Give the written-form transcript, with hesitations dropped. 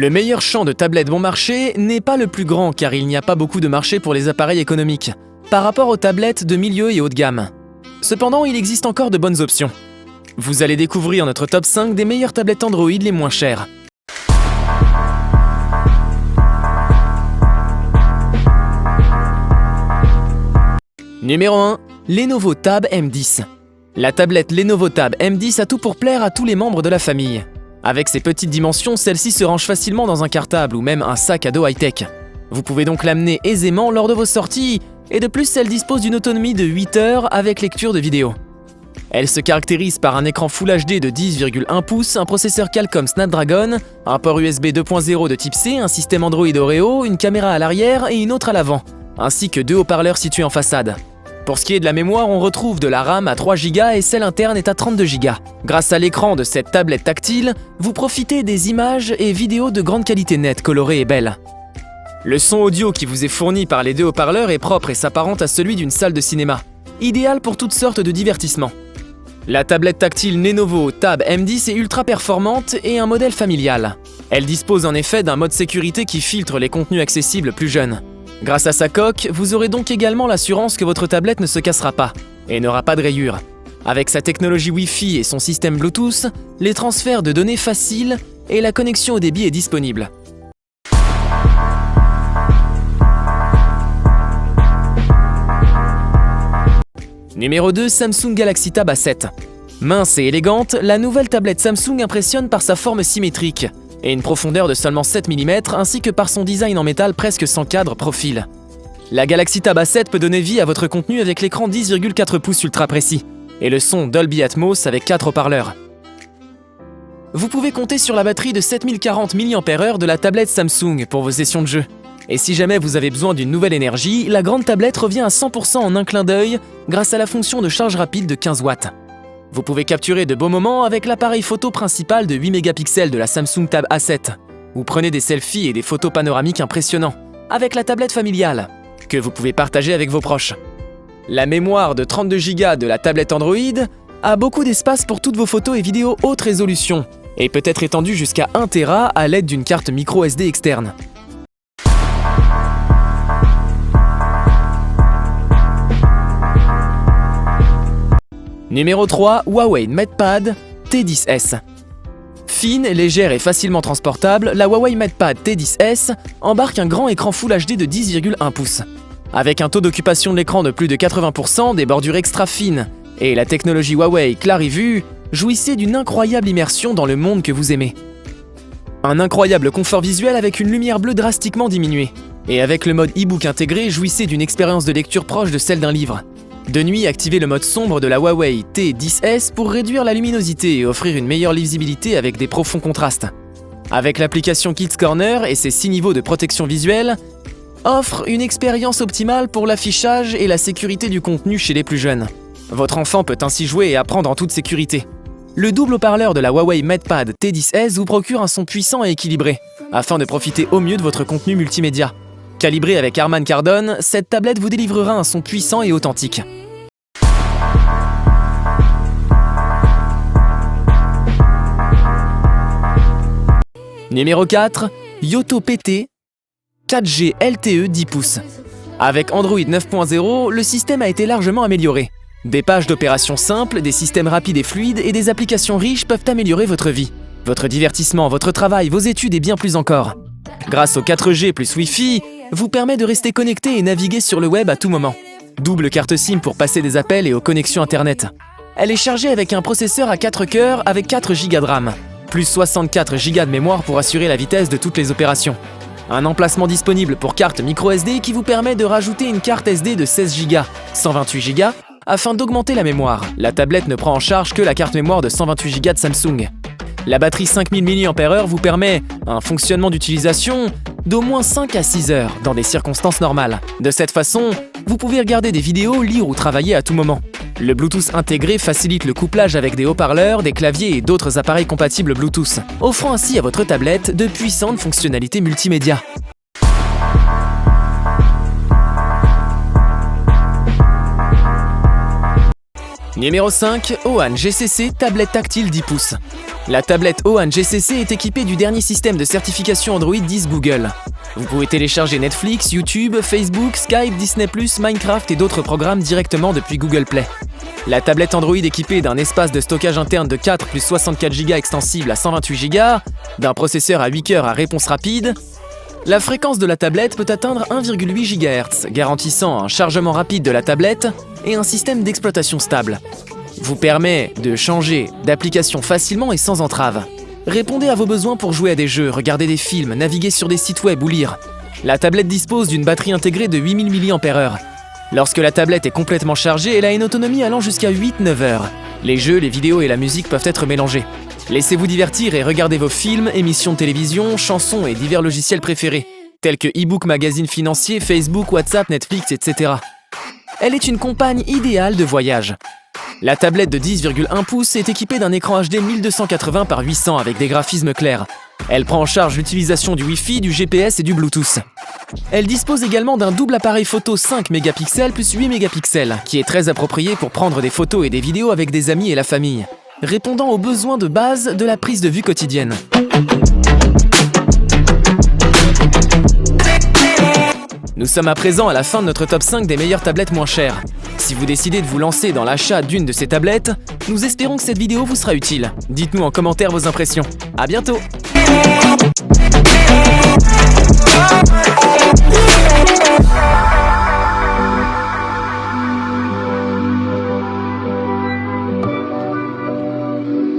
Le meilleur champ de tablettes bon marché n'est pas le plus grand car il n'y a pas beaucoup de marché pour les appareils économiques, par rapport aux tablettes de milieu et haut de gamme. Cependant, il existe encore de bonnes options. Vous allez découvrir notre top 5 des meilleures tablettes Android les moins chères. Numéro 1. Lenovo Tab M10. La tablette Lenovo Tab M10 a tout pour plaire à tous les membres de la famille. Avec ses petites dimensions, celle-ci se range facilement dans un cartable ou même un sac à dos high-tech. Vous pouvez donc l'amener aisément lors de vos sorties, et de plus elle dispose d'une autonomie de 8 heures avec lecture de vidéo. Elle se caractérise par un écran Full HD de 10,1 pouces, un processeur Qualcomm Snapdragon, un port USB 2.0 de type C, un système Android Oreo, une caméra à l'arrière et une autre à l'avant, ainsi que 2 haut-parleurs situés en façade. Pour ce qui est de la mémoire, on retrouve de la RAM à 3 Go et celle interne est à 32 Go. Grâce à l'écran de cette tablette tactile, vous profitez des images et vidéos de grande qualité nette, colorées et belles. Le son audio qui vous est fourni par les 2 haut-parleurs est propre et s'apparente à celui d'une salle de cinéma, idéal pour toutes sortes de divertissements. La tablette tactile Lenovo Tab M10 est ultra performante et un modèle familial. Elle dispose en effet d'un mode sécurité qui filtre les contenus accessibles plus jeunes. Grâce à sa coque, vous aurez donc également l'assurance que votre tablette ne se cassera pas et n'aura pas de rayures. Avec sa technologie Wi-Fi et son système Bluetooth, les transferts de données faciles et la connexion au débit est disponible. Numéro 2. Samsung Galaxy Tab A7. Mince et élégante, la nouvelle tablette Samsung impressionne par sa forme symétrique et une profondeur de seulement 7 mm ainsi que par son design en métal presque sans cadre profil. La Galaxy Tab A7 peut donner vie à votre contenu avec l'écran 10,4 pouces ultra précis et le son Dolby Atmos avec 4 haut-parleurs. Vous pouvez compter sur la batterie de 7040 mAh de la tablette Samsung pour vos sessions de jeu. Et si jamais vous avez besoin d'une nouvelle énergie, la grande tablette revient à 100% en un clin d'œil grâce à la fonction de charge rapide de 15 watts. Vous pouvez capturer de beaux moments avec l'appareil photo principal de 8 mégapixels de la Samsung Tab A7. Vous prenez des selfies et des photos panoramiques impressionnants avec la tablette familiale, que vous pouvez partager avec vos proches. La mémoire de 32 Go de la tablette Android a beaucoup d'espace pour toutes vos photos et vidéos haute résolution et peut être étendue jusqu'à 1 Tera à l'aide d'une carte micro SD externe. Numéro 3. Huawei MatePad T10s. Fine, légère et facilement transportable, la Huawei MatePad T10s embarque un grand écran Full HD de 10,1 pouces. Avec un taux d'occupation de l'écran de plus de 80%, des bordures extra fines et la technologie Huawei Clarivue, jouissez d'une incroyable immersion dans le monde que vous aimez. Un incroyable confort visuel avec une lumière bleue drastiquement diminuée. Et avec le mode e-book intégré, jouissez d'une expérience de lecture proche de celle d'un livre. De nuit, activez le mode sombre de la Huawei T10s pour réduire la luminosité et offrir une meilleure lisibilité avec des profonds contrastes. Avec l'application Kids Corner et ses 6 niveaux de protection visuelle, offre une expérience optimale pour l'affichage et la sécurité du contenu chez les plus jeunes. Votre enfant peut ainsi jouer et apprendre en toute sécurité. Le double haut-parleur de la Huawei MatePad T10s vous procure un son puissant et équilibré, afin de profiter au mieux de votre contenu multimédia. Calibrée avec Harman Kardon, cette tablette vous délivrera un son puissant et authentique. Numéro 4. Yoto PT 4G LTE 10 pouces. Avec Android 9.0, le système a été largement amélioré. Des pages d'opération simples, des systèmes rapides et fluides et des applications riches peuvent améliorer votre vie, votre divertissement, votre travail, vos études et bien plus encore. Grâce au 4G plus Wi-Fi, vous permet de rester connecté et naviguer sur le web à tout moment. Double carte SIM pour passer des appels et aux connexions internet. Elle est chargée avec un processeur à 4 cœurs avec 4 Go de RAM, plus 64 Go de mémoire pour assurer la vitesse de toutes les opérations. Un emplacement disponible pour carte micro SD qui vous permet de rajouter une carte SD de 16 Go, 128 Go, afin d'augmenter la mémoire. La tablette ne prend en charge que la carte mémoire de 128 Go de Samsung. La batterie 5000 mAh vous permet un fonctionnement d'utilisation d'au moins 5 à 6 heures dans des circonstances normales. De cette façon, vous pouvez regarder des vidéos, lire ou travailler à tout moment. Le Bluetooth intégré facilite le couplage avec des haut-parleurs, des claviers et d'autres appareils compatibles Bluetooth, offrant ainsi à votre tablette de puissantes fonctionnalités multimédia. Numéro 5, Ohan GCC tablette tactile 10 pouces. La tablette Ohan GCC est équipée du dernier système de certification Android 10 Google. Vous pouvez télécharger Netflix, YouTube, Facebook, Skype, Disney+, Minecraft et d'autres programmes directement depuis Google Play. La tablette Android équipée d'un espace de stockage interne de 4 plus 64 Go extensible à 128 Go, d'un processeur à 8 cœurs à réponse rapide. La fréquence de la tablette peut atteindre 1,8 GHz, garantissant un chargement rapide de la tablette et un système d'exploitation stable. Vous permet de changer d'application facilement et sans entrave. Répondez à vos besoins pour jouer à des jeux, regarder des films, naviguer sur des sites web ou lire. La tablette dispose d'une batterie intégrée de 8000 mAh. Lorsque la tablette est complètement chargée, elle a une autonomie allant jusqu'à 8-9 heures. Les jeux, les vidéos et la musique peuvent être mélangés. Laissez-vous divertir et regardez vos films, émissions de télévision, chansons et divers logiciels préférés, tels que e-book, magazines financiers, Facebook, WhatsApp, Netflix, etc. Elle est une compagne idéale de voyage. La tablette de 10,1 pouces est équipée d'un écran HD 1280 par 800 avec des graphismes clairs. Elle prend en charge l'utilisation du Wi-Fi, du GPS et du Bluetooth. Elle dispose également d'un double appareil photo 5 mégapixels plus 8 mégapixels, qui est très approprié pour prendre des photos et des vidéos avec des amis et la famille, répondant aux besoins de base de la prise de vue quotidienne. Nous sommes à présent à la fin de notre top 5 des meilleures tablettes moins chères. Si vous décidez de vous lancer dans l'achat d'une de ces tablettes, nous espérons que cette vidéo vous sera utile. Dites-nous en commentaire vos impressions. À bientôt! Yeah.